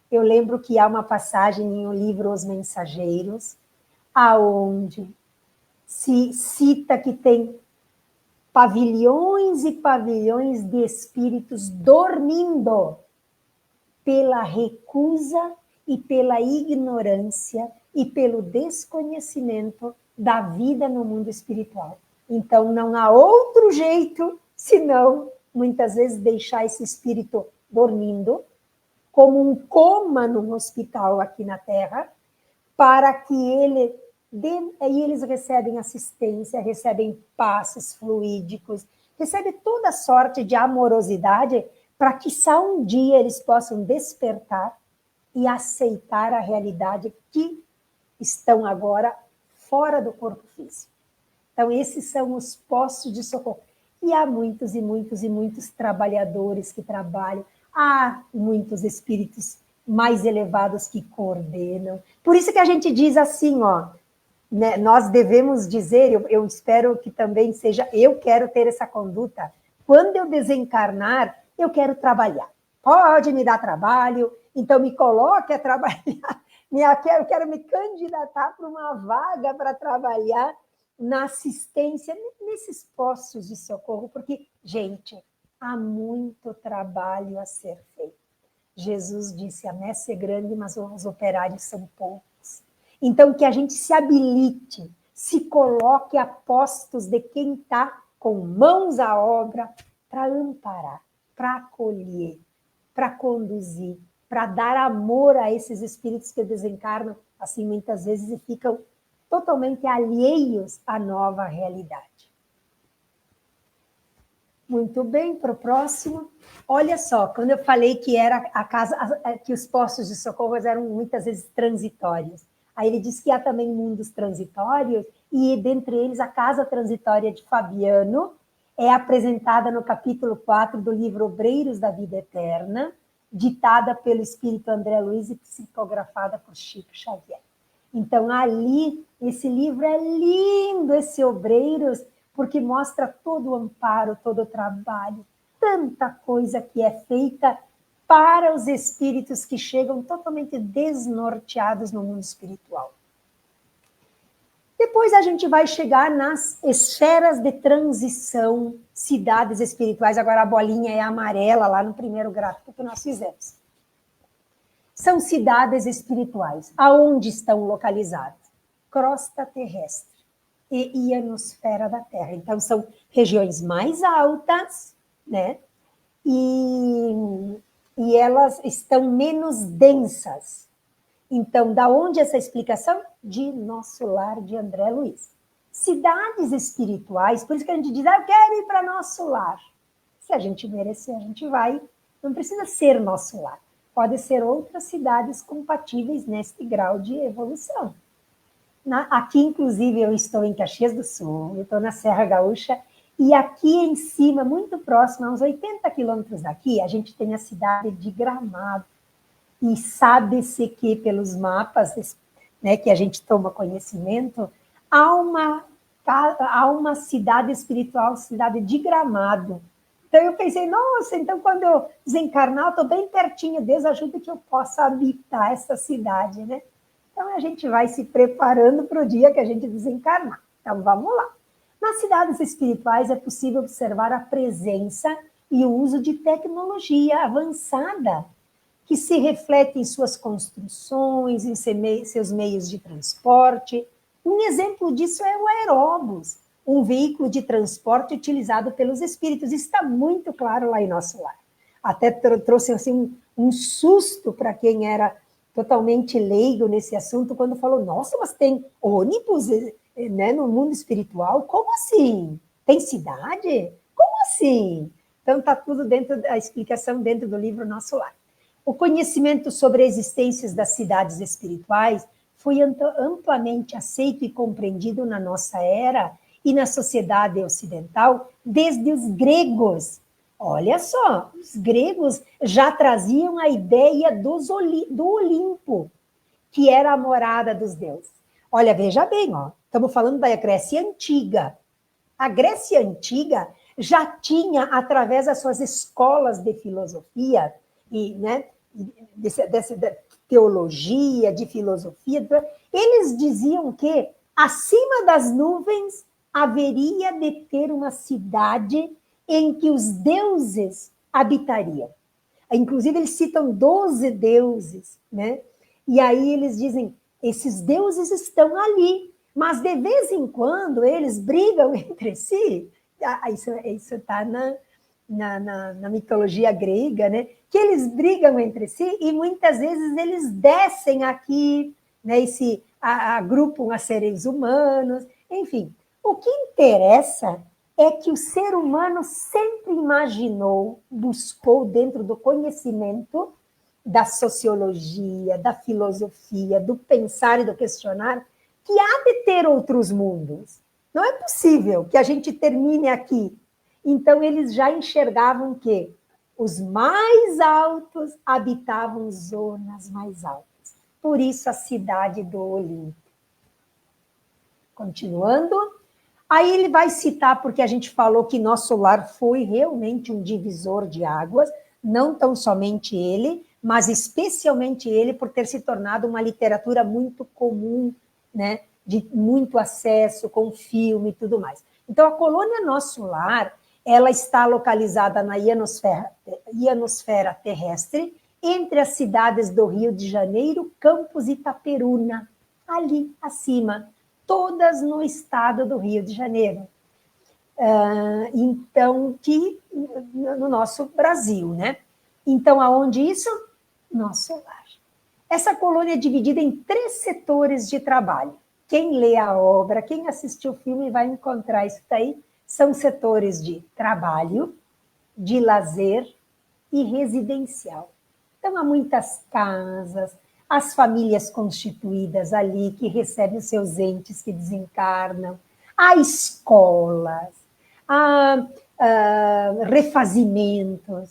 Speaker 3: Eu lembro que há uma passagem em um livro Os Mensageiros, aonde se cita que tem pavilhões e pavilhões de espíritos dormindo pela recusa e pela ignorância e pelo desconhecimento da vida no mundo espiritual. Então, não há outro jeito senão, muitas vezes, deixar esse espírito dormindo, como um coma num hospital aqui na Terra, para que aí eles recebem assistência, recebem passes fluídicos, recebem toda sorte de amorosidade para que só um dia eles possam despertar e aceitar a realidade que estão agora fora do corpo físico. Então, esses são os postos de socorro. E há muitos e muitos e muitos trabalhadores que trabalham, há muitos espíritos mais elevados que coordenam. Por isso que a gente diz assim, ó, né, nós devemos dizer, eu espero que também seja, eu quero ter essa conduta. Quando eu desencarnar, eu quero trabalhar. Pode me dar trabalho, então me coloque a trabalhar. Eu quero me candidatar para uma vaga para trabalhar na assistência, nesses postos de socorro, porque, gente, há muito trabalho a ser feito. Jesus disse, a messe é grande, mas os operários são poucos. Então, que a gente se habilite, se coloque a postos de quem está com mãos à obra para amparar, para acolher, para conduzir, para dar amor a esses espíritos que desencarnam, assim, muitas vezes, e ficam totalmente alheios à nova realidade. Muito bem, para o próximo. Olha só, quando eu falei que era a casa, que os postos de socorro eram muitas vezes transitórios. Aí ele diz que há também mundos transitórios, e dentre eles a casa transitória de Fabiano é apresentada no capítulo 4 do livro Obreiros da Vida Eterna, ditada pelo espírito André Luiz e psicografada por Chico Xavier. Então, ali, esse livro é lindo, esse Obreiros, porque mostra todo o amparo, todo o trabalho, tanta coisa que é feita para os espíritos que chegam totalmente desnorteados no mundo espiritual. Depois a gente vai chegar nas esferas de transição, cidades espirituais. Agora a bolinha é amarela, lá no primeiro gráfico que nós fizemos. São cidades espirituais. Aonde estão localizadas? Crosta terrestre e ionosfera da Terra. Então, são regiões mais altas, né? E elas estão menos densas. Então, da onde essa explicação? De Nosso Lar, de André Luiz. Cidades espirituais, por isso que a gente diz, eu quero ir para Nosso Lar. Se a gente merecer, a gente vai. Não precisa ser Nosso Lar. Pode ser outras cidades compatíveis nesse grau de evolução. Aqui, inclusive, eu estou em Caxias do Sul, eu estou na Serra Gaúcha, e aqui em cima, muito próximo, a uns 80 quilômetros daqui, a gente tem a cidade de Gramado. E sabe-se que, pelos mapas, né, que a gente toma conhecimento, há uma há uma cidade espiritual, cidade de Gramado. Então eu pensei, nossa, então quando eu desencarnar, eu estou bem pertinho, Deus ajuda que eu possa habitar essa cidade, né? Então a gente vai se preparando para o dia que a gente desencarnar. Então vamos lá. Nas cidades espirituais é possível observar a presença e o uso de tecnologia avançada, que se reflete em suas construções, em seus meios de transporte. Um exemplo disso é o aeróbus, um veículo de transporte utilizado pelos espíritos. Isso está muito claro lá em nosso lar. Até trouxe assim, um susto para quem era totalmente leigo nesse assunto, quando falou, nossa, mas tem ônibus, né, no mundo espiritual? Como assim? Tem cidade? Como assim? Então, está tudo dentro da explicação dentro do livro Nosso Lar. O conhecimento sobre a existência das cidades espirituais foi amplamente aceito e compreendido na nossa era e na sociedade ocidental desde os gregos. Olha só, os gregos já traziam a ideia do Olimpo, que era a morada dos deuses. Olha, veja bem, ó, estamos falando da Grécia Antiga. A Grécia Antiga já tinha, através das suas escolas de filosofia, e, né, dessa teologia, de filosofia, eles diziam que acima das nuvens haveria de ter uma cidade em que os deuses habitariam. Inclusive, eles citam 12 deuses, né? E aí eles dizem, esses deuses estão ali, mas de vez em quando eles brigam entre si. Isso está na mitologia grega, né? Que eles brigam entre si e muitas vezes eles descem aqui, né? Agrupam a seres humanos, enfim. O que interessa é que o ser humano sempre imaginou, buscou dentro do conhecimento da sociologia, da filosofia, do pensar e do questionar, que há de ter outros mundos. Não é possível que a gente termine aqui. Então, eles já enxergavam que os mais altos habitavam zonas mais altas. Por isso, a cidade do Olimpo. Continuando, aí ele vai citar, porque a gente falou que Nosso Lar foi realmente um divisor de águas, não tão somente ele, mas especialmente ele, por ter se tornado uma literatura muito comum, né, de muito acesso, com filme e tudo mais. Então, a colônia Nosso Lar, ela está localizada na ionosfera terrestre, entre as cidades do Rio de Janeiro, Campos e Itaperuna, ali acima, todas no estado do Rio de Janeiro. Então, que no nosso Brasil, né? Então, aonde isso? Nosso Lar. Essa colônia é dividida em 3 setores de trabalho. Quem lê a obra, quem assistiu o filme vai encontrar isso daí. São setores de trabalho, de lazer e residencial. Então, há muitas casas, as famílias constituídas ali, que recebem os seus entes que desencarnam, há escolas, há refazimentos.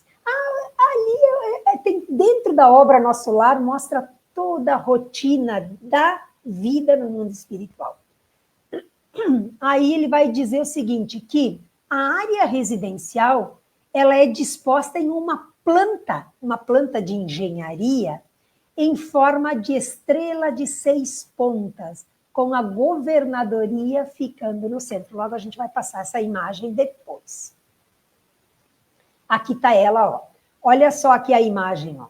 Speaker 3: Ali, dentro da obra Nosso Lar, mostra toda a rotina da vida no mundo espiritual. Aí ele vai dizer o seguinte, que a área residencial, ela é disposta em uma planta de engenharia, em forma de estrela de 6 pontas, com a governadoria ficando no centro. Logo a gente vai passar essa imagem depois. Aqui está ela, ó. Olha só aqui a imagem, ó.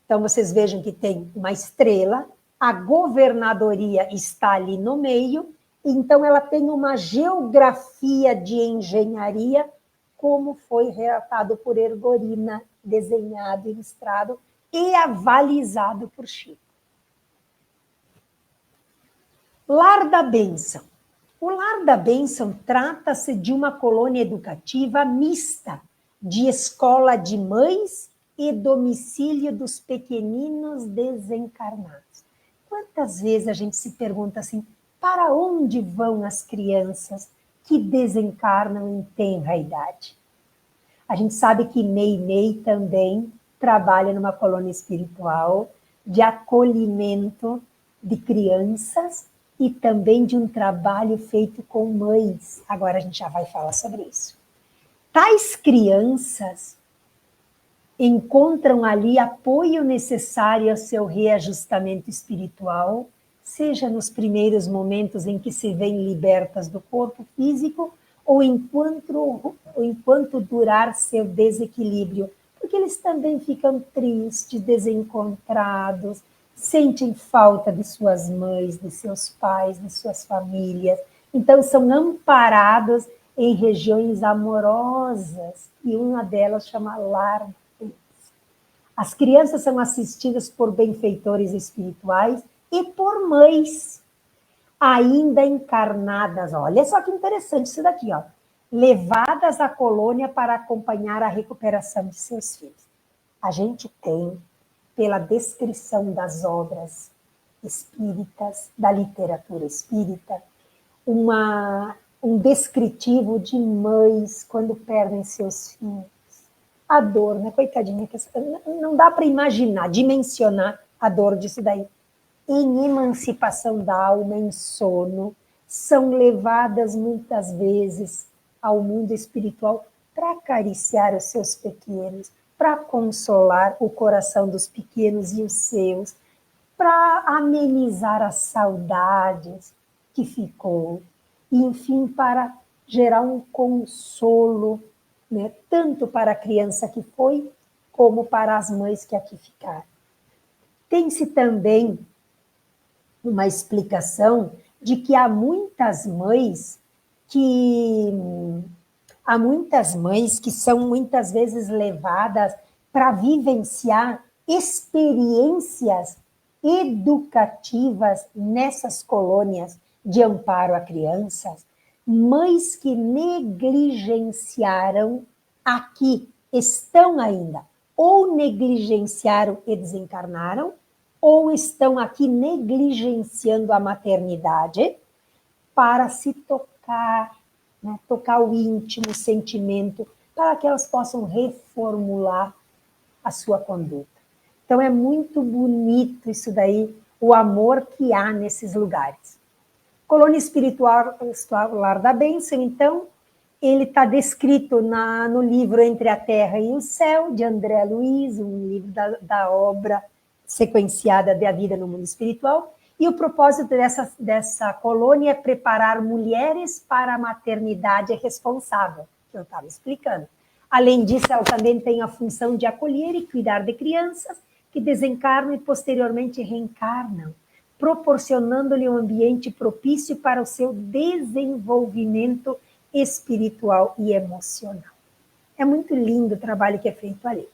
Speaker 3: Então vocês vejam que tem uma estrela, a governadoria está ali no meio, então ela tem uma geografia de engenharia, como foi relatado por Ergorina, desenhado, ilustrado e avalizado por Chico. Lar da Bênção. O Lar da Bênção trata-se de uma colônia educativa mista, de escola de mães e domicílio dos pequeninos desencarnados. Quantas vezes a gente se pergunta assim, para onde vão as crianças que desencarnam em tenra idade? A gente sabe que Meimei também trabalha numa colônia espiritual de acolhimento de crianças e também de um trabalho feito com mães. Agora a gente já vai falar sobre isso. Tais crianças encontram ali apoio necessário ao seu reajustamento espiritual, seja nos primeiros momentos em que se veem libertas do corpo físico, ou enquanto durar seu desequilíbrio, porque eles também ficam tristes, desencontrados, sentem falta de suas mães, de seus pais, de suas famílias. Então, são amparados em regiões amorosas, e uma delas chama lar. As crianças são assistidas por benfeitores espirituais e por mães ainda encarnadas. Olha só que interessante isso daqui, ó. Levadas à colônia para acompanhar a recuperação de seus filhos. A gente tem, pela descrição das obras espíritas, da literatura espírita, um descritivo de mães quando perdem seus filhos. A dor, né? Coitadinha, não dá para imaginar, dimensionar a dor disso daí. Em emancipação da alma, em sono, são levadas muitas vezes ao mundo espiritual para acariciar os seus pequenos, para consolar o coração dos pequenos e os seus, para amenizar as saudades que ficou, e, enfim, para gerar um consolo, né, tanto para a criança que foi, como para as mães que aqui ficaram. Tem-se também uma explicação de que há muitas mães que são muitas vezes levadas para vivenciar experiências educativas nessas colônias de amparo a crianças, mães que negligenciaram aqui, estão ainda, ou negligenciaram e desencarnaram, ou estão aqui negligenciando a maternidade para se tocar, né? Tocar o íntimo, o sentimento, para que elas possam reformular a sua conduta. Então é muito bonito isso daí, o amor que há nesses lugares. Colônia espiritual Lar da Bênção, então, ele está descrito no livro Entre a Terra e o Céu, de André Luiz, um livro da obra sequenciada da vida no mundo espiritual, e o propósito dessa colônia é preparar mulheres para a maternidade responsável, que eu estava explicando. Além disso, ela também tem a função de acolher e cuidar de crianças que desencarnam e posteriormente reencarnam, proporcionando-lhe um ambiente propício para o seu desenvolvimento espiritual e emocional. É muito lindo o trabalho que é feito ali.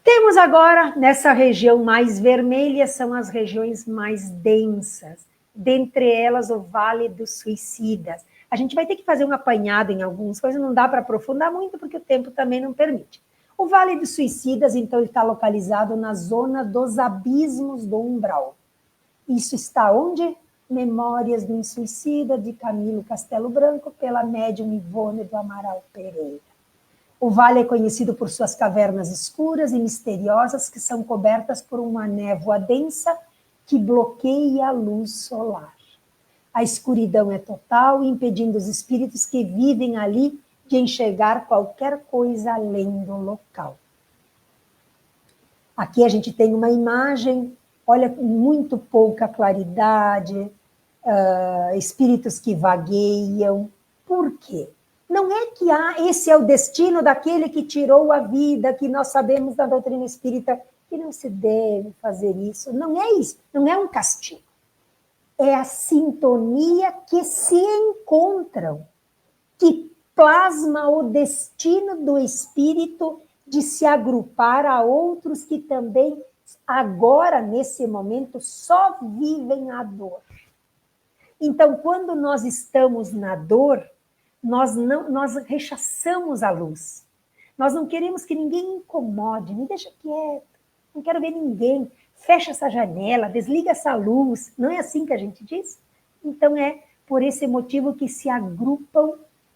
Speaker 3: Temos agora, nessa região mais vermelha, são as regiões mais densas, dentre elas o Vale dos Suicidas. A gente vai ter que fazer um apanhado em algumas coisas, não dá para aprofundar muito, porque o tempo também não permite. O Vale dos Suicidas, então, ele está localizado na zona dos abismos do umbral. Isso está onde? Memórias de um Suicida, de Camilo Castelo Branco, pela médium Ivone do Amaral Pereira. O vale é conhecido por suas cavernas escuras e misteriosas, que são cobertas por uma névoa densa que bloqueia a luz solar. A escuridão é total, impedindo os espíritos que vivem ali de enxergar qualquer coisa além do local. Aqui a gente tem uma imagem, olha, muito pouca claridade, espíritos que vagueiam. Por quê? Não é que esse é o destino daquele que tirou a vida, que nós sabemos da doutrina espírita, que não se deve fazer isso. Não é isso, não é um castigo. É a sintonia que se encontram, que plasma o destino do espírito de se agrupar a outros que também, agora, nesse momento, só vivem a dor. Então, quando nós estamos na dor, nós rechaçamos a luz. Nós não queremos que ninguém incomode, me deixa quieto, não quero ver ninguém, fecha essa janela, desliga essa luz. Não é assim que a gente diz? Então é por esse motivo que se agrupam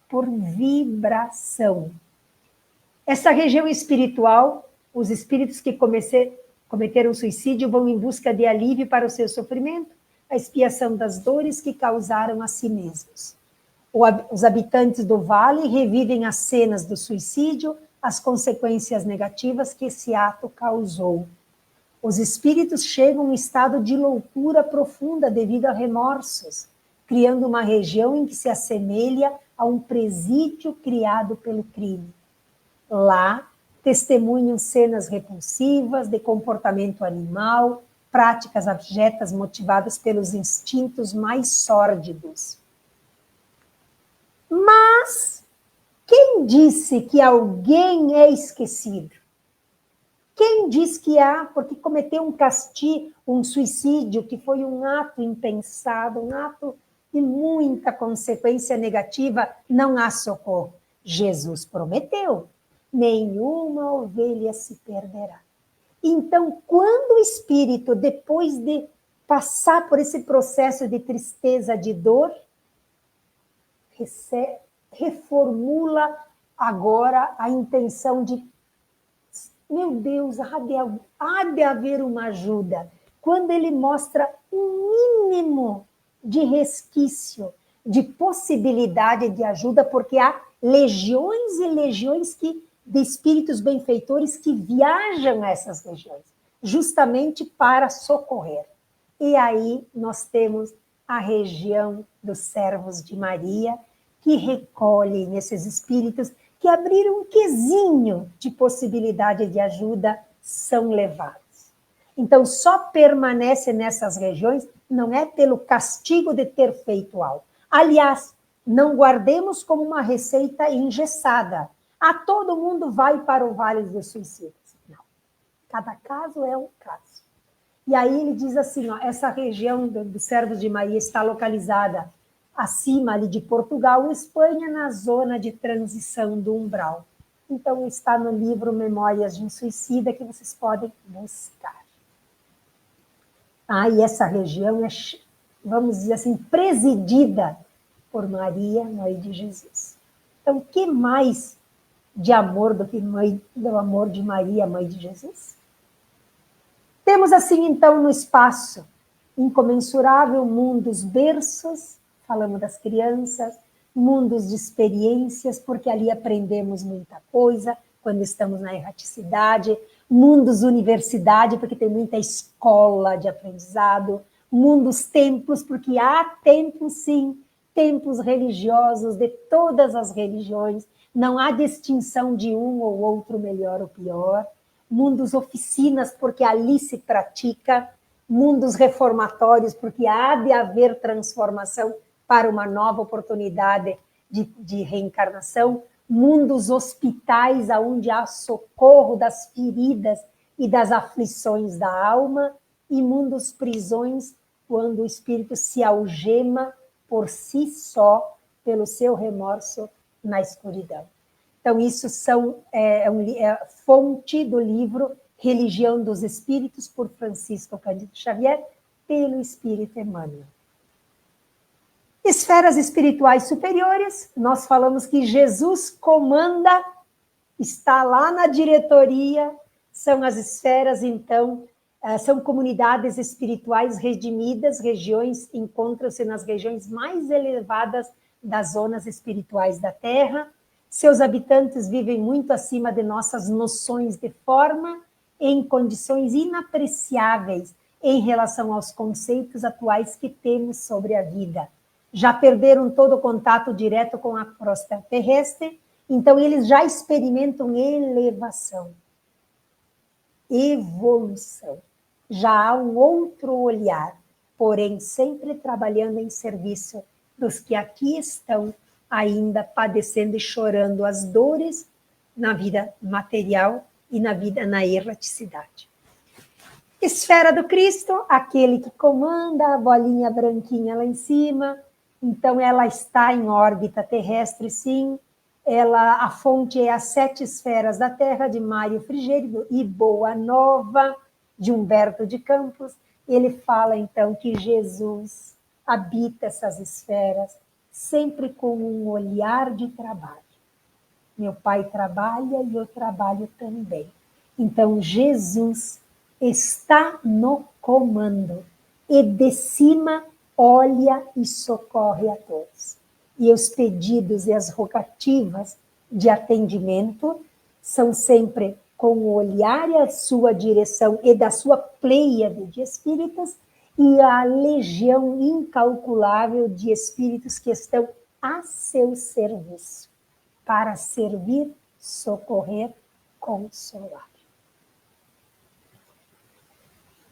Speaker 3: por vibração. Essa região espiritual, os espíritos que cometeram suicídio vão em busca de alívio para o seu sofrimento, a expiação das dores que causaram a si mesmos. Os habitantes do vale revivem as cenas do suicídio, as consequências negativas que esse ato causou. Os espíritos chegam em estado de loucura profunda devido a remorsos, criando uma região em que se assemelha a um presídio criado pelo crime. Lá, testemunham cenas repulsivas de comportamento animal, práticas abjetas motivadas pelos instintos mais sórdidos. Mas quem disse que alguém é esquecido? Quem diz que há, porque cometeu um castigo, um suicídio, que foi um ato impensado, um ato de muita consequência negativa, não há socorro? Jesus prometeu, nenhuma ovelha se perderá. Então, quando o espírito, depois de passar por esse processo de tristeza, de dor, reformula agora a intenção de, meu Deus, há de haver uma ajuda. Quando ele mostra um mínimo de resquício, de possibilidade de ajuda, porque há legiões e legiões de espíritos benfeitores que viajam a essas regiões, justamente para socorrer. E aí nós temos a região dos servos de Maria, que recolhem esses espíritos que abriram um quesinho de possibilidade de ajuda, são levados. Então, só permanece nessas regiões, não é pelo castigo de ter feito algo. Aliás, não guardemos como uma receita engessada. Todo mundo vai para o Vale dos Suicidas. Não. Cada caso é um caso. E aí ele diz assim, essa região dos servos de Maria está localizada acima ali de Portugal, Espanha, na zona de transição do umbral. Então, está no livro Memórias de um Suicida, que vocês podem buscar. E essa região é, vamos dizer assim, presidida por Maria, mãe de Jesus. Então, o que mais de amor do que do amor de Maria, mãe de Jesus? Temos assim, então, no espaço incomensurável, mundos berços, falando das crianças, mundos de experiências, porque ali aprendemos muita coisa, quando estamos na erraticidade, mundos universidade, porque tem muita escola de aprendizado, mundos templos, porque há templos, sim, templos religiosos de todas as religiões, não há distinção de um ou outro melhor ou pior, mundos oficinas, porque ali se pratica, mundos reformatórios, porque há de haver transformação para uma nova oportunidade de reencarnação, mundos hospitais, onde há socorro das feridas e das aflições da alma, e mundos prisões, quando o espírito se algema por si só, pelo seu remorso na escuridão. Então, isso é fonte do livro Religião dos Espíritos, por Francisco Cândido Xavier, pelo Espírito Emmanuel. Esferas espirituais superiores, nós falamos que Jesus comanda, está lá na diretoria, são as esferas, então, são comunidades espirituais redimidas, regiões, encontram-se nas regiões mais elevadas das zonas espirituais da Terra, seus habitantes vivem muito acima de nossas noções de forma, em condições inapreciáveis em relação aos conceitos atuais que temos sobre a vida. Já perderam todo o contato direto com a crosta terrestre, então eles já experimentam elevação, evolução. Já há um outro olhar, porém sempre trabalhando em serviço dos que aqui estão ainda padecendo e chorando as dores na vida material e na erraticidade. Esfera do Cristo, aquele que comanda, a bolinha branquinha lá em cima. Então, ela está em órbita terrestre, sim. A fonte é as 7 esferas da Terra, de Mário Frigério e Boa Nova, de Humberto de Campos. Ele fala, então, que Jesus habita essas esferas, sempre com um olhar de trabalho. Meu pai trabalha e eu trabalho também. Então, Jesus está no comando. e de cima olha e socorre a todos. E os pedidos e as rogativas de atendimento são sempre com o olhar e a sua direção e da sua pleiade de espíritos e a legião incalculável de espíritos que estão a seu serviço, para servir, socorrer, consolar.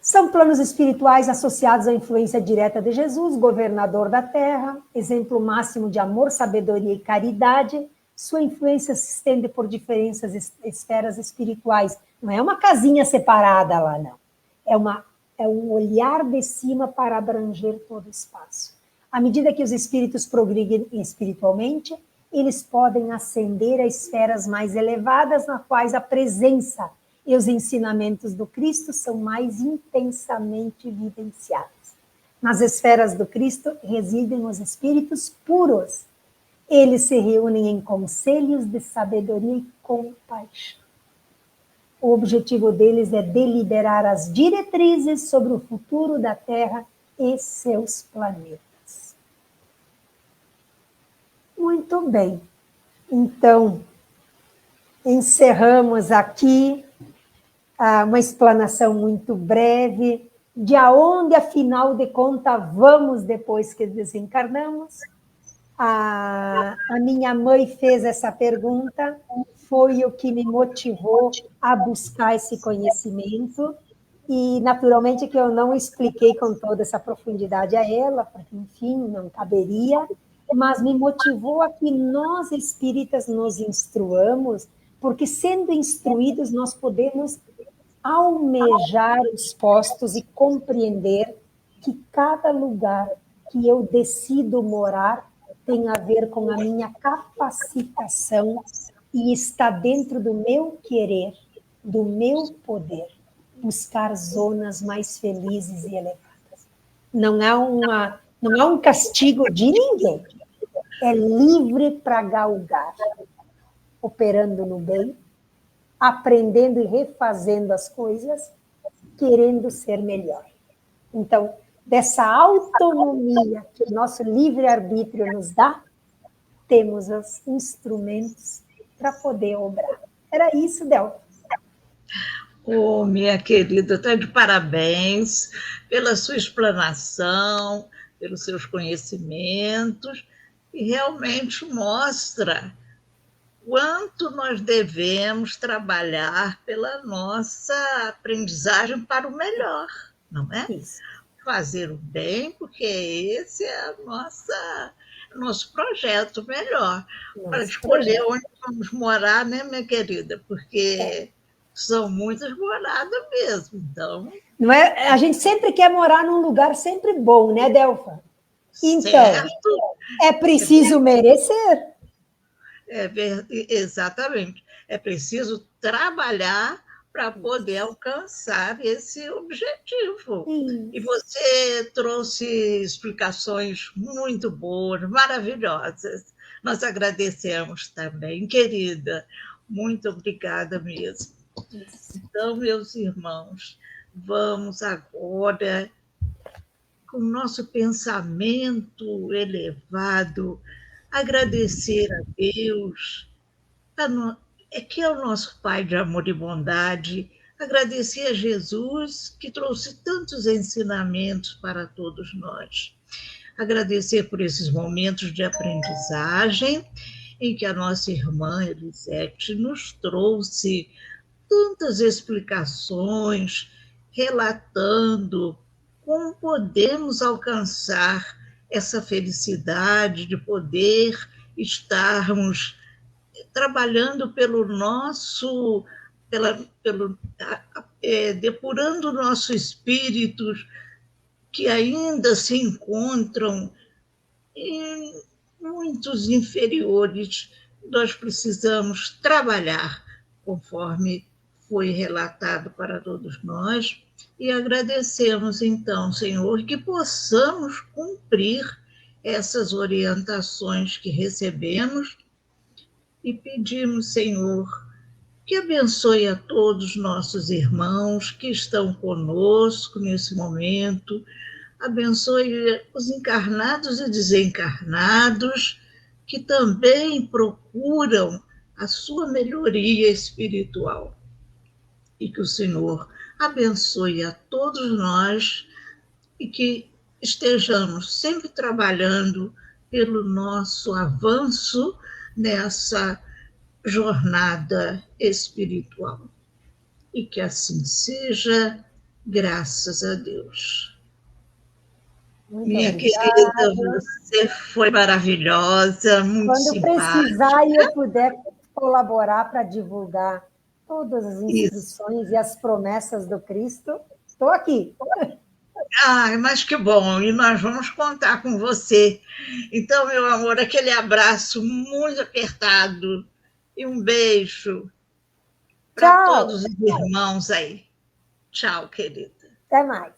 Speaker 3: São planos espirituais associados à influência direta de Jesus, governador da Terra, exemplo máximo de amor, sabedoria e caridade. Sua influência se estende por diferentes esferas espirituais. Não é uma casinha separada lá, não. É um olhar de cima para abranger todo o espaço. À medida que os espíritos progridem espiritualmente, eles podem ascender a esferas mais elevadas, nas quais a presença e os ensinamentos do Cristo são mais intensamente vivenciados. Nas esferas do Cristo residem os espíritos puros. Eles se reúnem em conselhos de sabedoria e compaixão. O objetivo deles é deliberar as diretrizes sobre o futuro da Terra e seus planetas. Muito bem. Então, encerramos aqui uma explanação muito breve de aonde, afinal de contas, vamos depois que desencarnamos. A minha mãe fez essa pergunta, foi o que me motivou a buscar esse conhecimento, e naturalmente que eu não expliquei com toda essa profundidade a ela, porque, enfim, não caberia, mas me motivou a que nós espíritas nos instruamos, porque sendo instruídos nós podemos almejar os postos e compreender que cada lugar que eu decido morar tem a ver com a minha capacitação e está dentro do meu querer, do meu poder, buscar zonas mais felizes e elevadas. Não há um castigo de ninguém. É livre para galgar, operando no bem, aprendendo e refazendo as coisas, querendo ser melhor. Então, dessa autonomia que o nosso livre-arbítrio nos dá, temos os instrumentos para poder obrar. Era isso, Delfa.
Speaker 2: Oh, minha querida, está de parabéns pela sua explanação, pelos seus conhecimentos, e realmente mostra quanto nós devemos trabalhar pela nossa aprendizagem para o melhor, não é?
Speaker 3: Isso.
Speaker 2: Fazer o bem, porque esse é nosso projeto melhor, para escolher onde vamos morar, né, minha querida? Porque são muitas moradas mesmo, então...
Speaker 3: Não é? A gente sempre quer morar num lugar sempre bom, né, Delfa? Então,
Speaker 2: certo.
Speaker 3: É preciso merecer.
Speaker 2: Exatamente. É preciso trabalhar para poder alcançar esse objetivo. Isso. E você trouxe explicações muito boas, maravilhosas. Nós agradecemos também, querida. Muito obrigada mesmo. Isso. Então, meus irmãos, vamos agora, com o nosso pensamento elevado, agradecer a Deus, que é o nosso Pai de amor e bondade, agradecer a Jesus, que trouxe tantos ensinamentos para todos nós. Agradecer por esses momentos de aprendizagem, em que a nossa irmã Elisete nos trouxe tantas explicações, relatando como podemos alcançar essa felicidade de poder estarmos trabalhando pelo nosso, depurando o nosso espírito, que ainda se encontram em muitos inferiores. Nós precisamos trabalhar, conforme foi relatado para todos nós, e agradecemos, então, Senhor, que possamos cumprir essas orientações que recebemos e pedimos, Senhor, que abençoe a todos os nossos irmãos que estão conosco nesse momento, abençoe os encarnados e desencarnados que também procuram a sua melhoria espiritual. E que o Senhor abençoe a todos nós e que estejamos sempre trabalhando pelo nosso avanço nessa jornada espiritual. E que assim seja, graças a Deus.
Speaker 3: Muito
Speaker 2: Minha
Speaker 3: obrigada.
Speaker 2: querida, você foi maravilhosa, muito
Speaker 3: Quando
Speaker 2: simpática.
Speaker 3: precisar e eu puder colaborar para divulgar todas as
Speaker 2: Isso.
Speaker 3: inscrições e as promessas do Cristo, estou aqui.
Speaker 2: Ai, mas que bom, e nós vamos contar com você. Então, meu amor, aquele abraço muito apertado e um beijo para
Speaker 3: Tchau.
Speaker 2: todos os irmãos aí. Tchau, querida.
Speaker 3: Até mais.